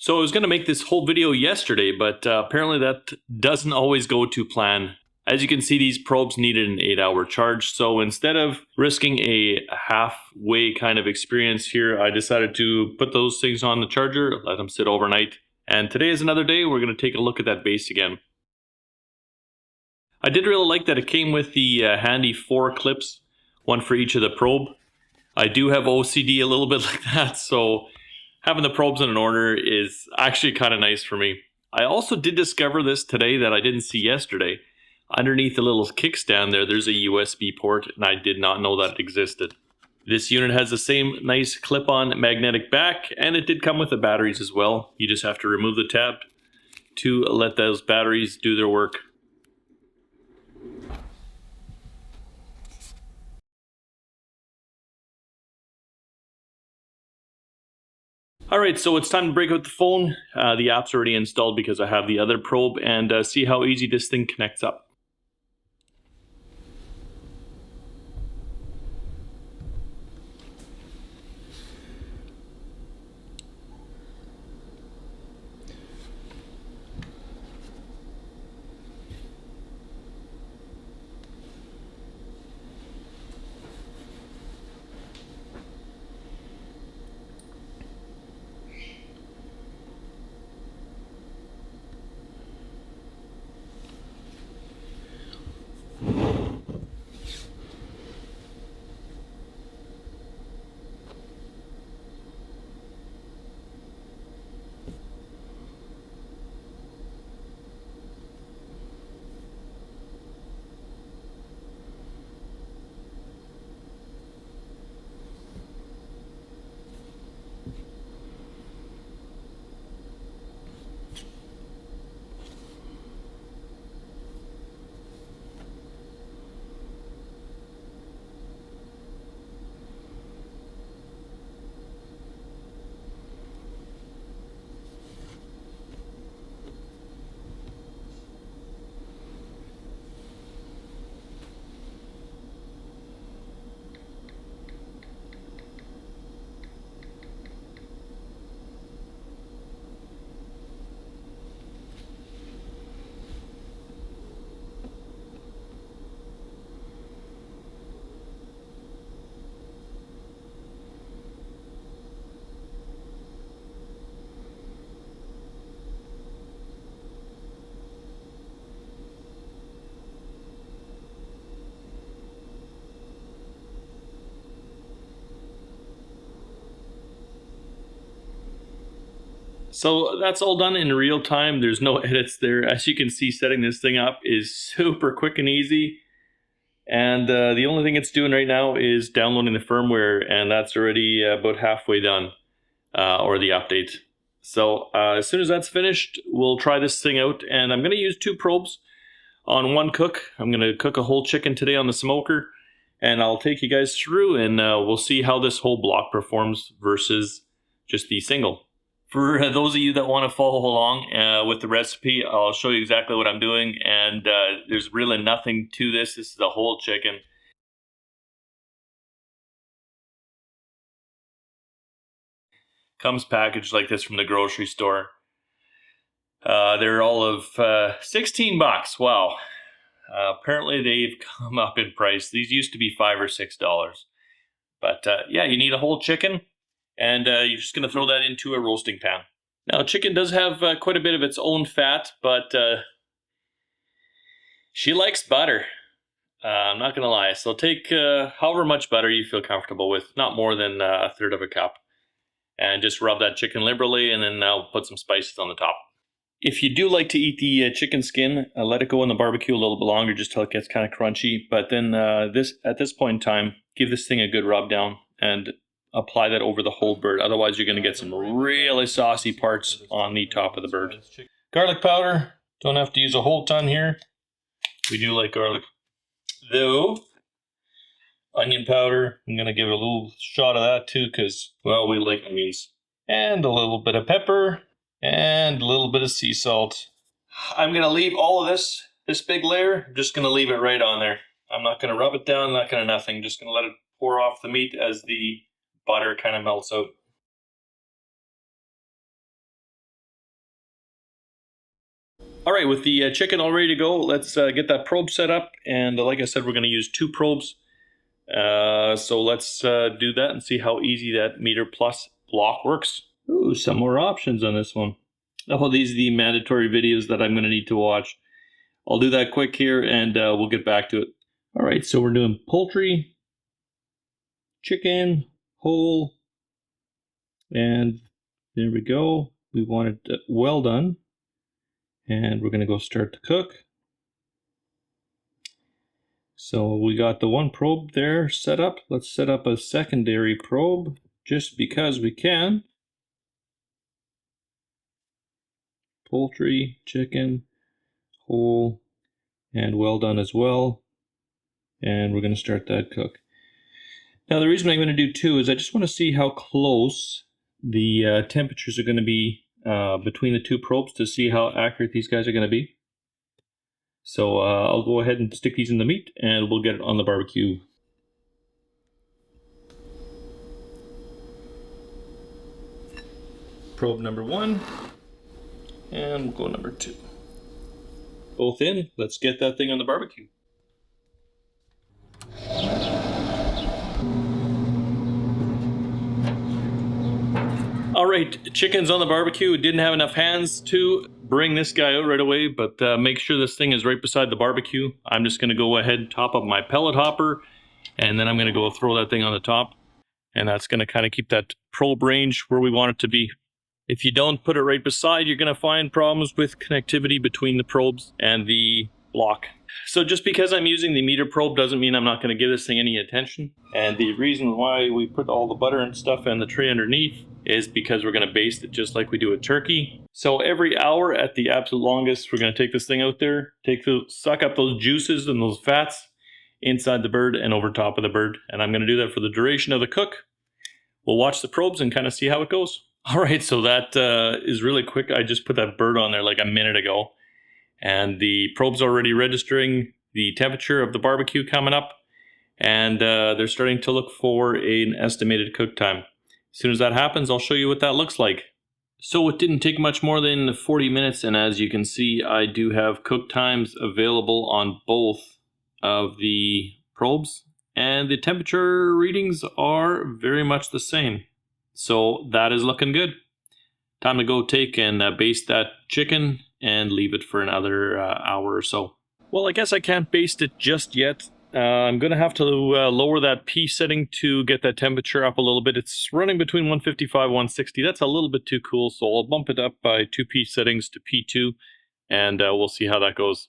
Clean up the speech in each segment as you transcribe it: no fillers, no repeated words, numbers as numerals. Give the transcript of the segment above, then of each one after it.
So I was going to make this whole video yesterday, but apparently that doesn't always go to plan. As you can see, these probes needed an 8-hour charge. So instead of risking a halfway kind of experience here, I decided to put those things on the charger, let them sit overnight. And today is another day. We're going to take a look at that base again. I did really like that it came with the handy 4 clips, one for each of the probe. I do have OCD a little bit like that, so having the probes in an order is actually kind of nice for me. I also did discover this today that I didn't see yesterday. Underneath the little kickstand there's a USB port, and I did not know that it existed. This unit has the same nice clip-on magnetic back, and it did come with the batteries as well. You just have to remove the tab to let those batteries do their work. Alright, so it's time to break out the phone. The app's already installed because I have the other probe, and see how easy this thing connects up. So that's all done in real time. There's no edits there. As you can see, setting this thing up is super quick and easy. And the only thing it's doing right now is downloading the firmware, and that's already about halfway done, or the update. So as soon as that's finished, we'll try this thing out. And I'm going to use 2 probes on one cook. I'm going to cook a whole chicken today on the smoker, and I'll take you guys through, and we'll see how this whole block performs versus just the single. For those of you that want to follow along with the recipe, I'll show you exactly what I'm doing, and there's really nothing to this. This is a whole chicken. Comes packaged like this from the grocery store. They're all of 16 bucks. Wow. Apparently they've come up in price. These used to be $5 or $6. But yeah, you need a whole chicken, and you're just going to throw that into a roasting pan. Now, chicken does have quite a bit of its own fat, but she likes butter. I'm not going to lie. So take however much butter you feel comfortable with, not more than 1/3 of a cup. And just rub that chicken liberally, and then I'll put some spices on the top. If you do like to eat the chicken skin, let it go in the barbecue a little bit longer just till it gets kind of crunchy. But then at this point in time, give this thing a good rub down and apply that over the whole bird. Otherwise, you're going to get some really saucy parts on the top of the bird. Garlic powder. Don't have to use a whole ton here. We do like garlic. Though, onion powder. I'm going to give it a little shot of that too because, well, we like onions. And a little bit of pepper. And a little bit of sea salt. I'm going to leave all of this big layer, I'm just going to leave it right on there. I'm not going to rub it down, not going to nothing. Just going to let it pour off the meat as the butter kind of melts out. All right, with the chicken all ready to go, let's get that probe set up. And like I said, we're going to use 2 probes. So let's do that and see how easy that meter plus block works. Ooh, some more options on this one. Oh, these are the mandatory videos that I'm going to need to watch. I'll do that quick here and we'll get back to it. All right, so we're doing poultry, chicken, whole, and there we go. We want it well done. And we're going to go start to cook. So we got the 1 probe there set up. Let's set up a secondary probe just because we can. Poultry, chicken, whole, and well done as well. And we're going to start that cook. Now the reason I'm going to do 2 is I just want to see how close the temperatures are going to be between the 2 probes to see how accurate these guys are going to be. So I'll go ahead and stick these in the meat and we'll get it on the barbecue. Probe number 1 and we'll go number 2. Both in. Let's get that thing on the barbecue. All right, chicken's on the barbecue. Didn't have enough hands to bring this guy out right away, but make sure this thing is right beside the barbecue. I'm just going to go ahead and top up my pellet hopper, and then I'm going to go throw that thing on the top, and that's going to kind of keep that probe range where we want it to be. If you don't put it right beside, you're going to find problems with connectivity between the probes and the block. So just because I'm using the meter probe doesn't mean I'm not going to give this thing any attention. And the reason why we put all the butter and stuff in the tray underneath is because we're going to baste it just like we do with turkey. So every hour at the absolute longest, we're going to take this thing out there, suck up those juices and those fats inside the bird and over top of the bird. And I'm going to do that for the duration of the cook. We'll watch the probes and kind of see how it goes. All right, so that is really quick. I just put that bird on there like a minute ago. And the probe's already registering the temperature of the barbecue coming up. And they're starting to look for an estimated cook time. As soon as that happens, I'll show you what that looks like. So it didn't take much more than 40 minutes. And as you can see, I do have cook times available on both of the probes. And the temperature readings are very much the same. So that is looking good. Time to go take and baste that chicken and leave it for another hour or so. Well, I guess I can't baste it just yet. I'm going to have to lower that P setting to get that temperature up a little bit. It's running between 155 and 160. That's a little bit too cool, so I'll bump it up by 2 P settings to P2, and we'll see how that goes.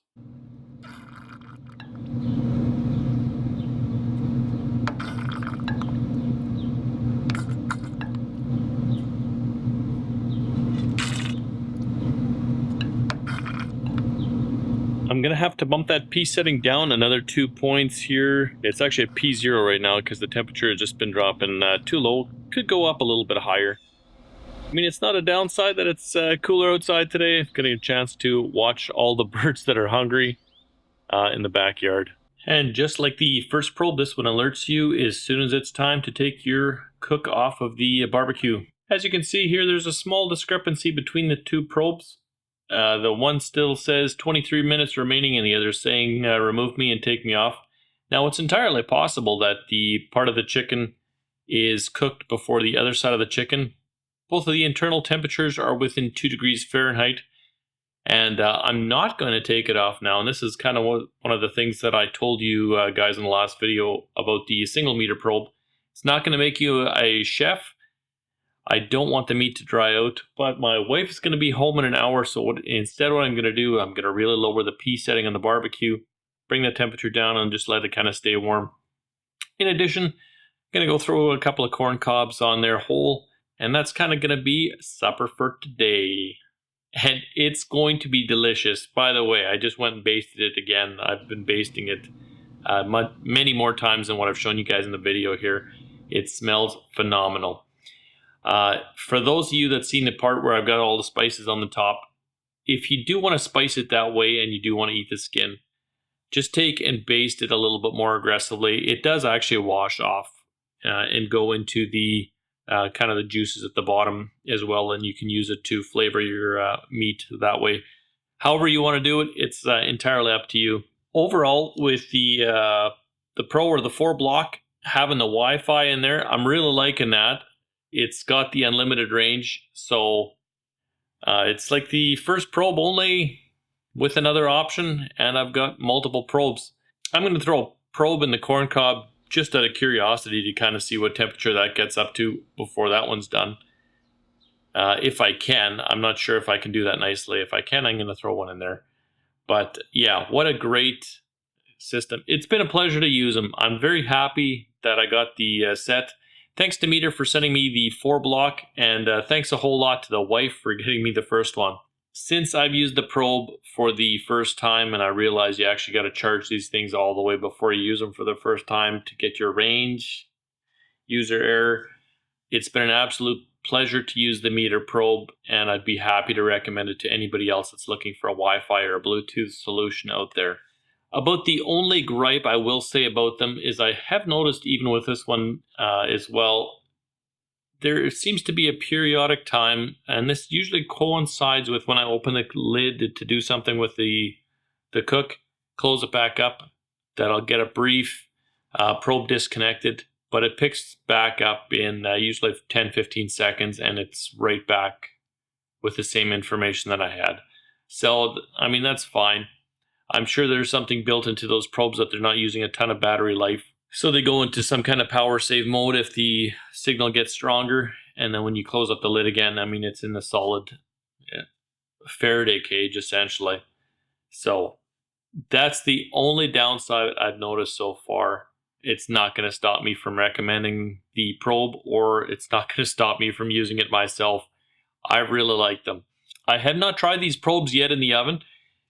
I'm going to have to bump that P setting down another 2 points here. It's actually at P0 right now because the temperature has just been dropping too low. Could go up a little bit higher. I mean, it's not a downside that it's cooler outside today. Getting a chance to watch all the birds that are hungry in the backyard. And just like the first probe, this one alerts you as soon as it's time to take your cook off of the barbecue. As you can see here, there's a small discrepancy between the 2 probes. The one still says 23 minutes remaining and the other saying remove me and take me off. Now it's entirely possible that the part of the chicken is cooked before the other side of the chicken. Both of the internal temperatures are within 2 degrees Fahrenheit. And I'm not going to take it off now. And this is kind of one of the things that I told you guys in the last video about the single meter probe. It's not going to make you a chef. I don't want the meat to dry out, but my wife is going to be home in an hour, so instead what I'm going to do, I'm going to really lower the P setting on the barbecue, bring the temperature down, and just let it kind of stay warm. In addition, I'm going to go throw a couple of corn cobs on there whole, and that's kind of going to be supper for today. And it's going to be delicious. By the way, I just went and basted it again. I've been basting it many more times than what I've shown you guys in the video here. It smells phenomenal. For those of you that's seen the part where I've got all the spices on the top, if you do want to spice it that way and you do want to eat the skin, just take and baste it a little bit more aggressively. It does actually wash off and go into the kind of the juices at the bottom as well, and you can use it to flavor your meat that way. However you want to do it, it's entirely up to you. Overall, with the Pro or the 4 block, having the Wi-Fi in there, I'm really liking that. It's got the unlimited range, so it's like the first probe only with another option, and I've got multiple probes. I'm going to throw a probe in the corn cob just out of curiosity to kind of see what temperature that gets up to before that one's done. If I can. I'm not sure if I can do that nicely. If I can, I'm going to throw one in there. But yeah, what a great system. It's been a pleasure to use them. I'm very happy that I got the set. Thanks to Meter for sending me the 4 block, and thanks a whole lot to the wife for getting me the first one. Since I've used the probe for the first time, and I realized you actually got to charge these things all the way before you use them for the first time to get your range, user error, it's been an absolute pleasure to use the Meter probe, and I'd be happy to recommend it to anybody else that's looking for a Wi-Fi or a Bluetooth solution out there. About the only gripe I will say about them is I have noticed, even with this one as well, there seems to be a periodic time, and this usually coincides with when I open the lid to do something with the cook, close it back up, that I'll get a brief probe disconnected, but it picks back up in usually 10-15 seconds, and it's right back with the same information that I had. So, I mean, that's fine. I'm sure there's something built into those probes that they're not using a ton of battery life. So they go into some kind of power save mode if the signal gets stronger. And then when you close up the lid again, I mean, it's in the solid Faraday cage, essentially. So that's the only downside I've noticed so far. It's not going to stop me from recommending the probe, or it's not going to stop me from using it myself. I really like them. I have not tried these probes yet in the oven,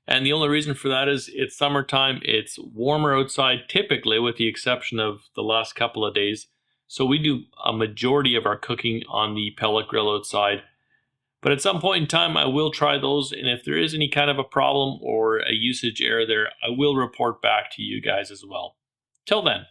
and the only reason for that is it's summertime. It's warmer outside typically, with the exception of the last couple of days. So we do a majority of our cooking on the pellet grill outside. But at some point in time, I will try those, and if there is any kind of a problem or a usage error there, I will report back to you guys as well. Till then.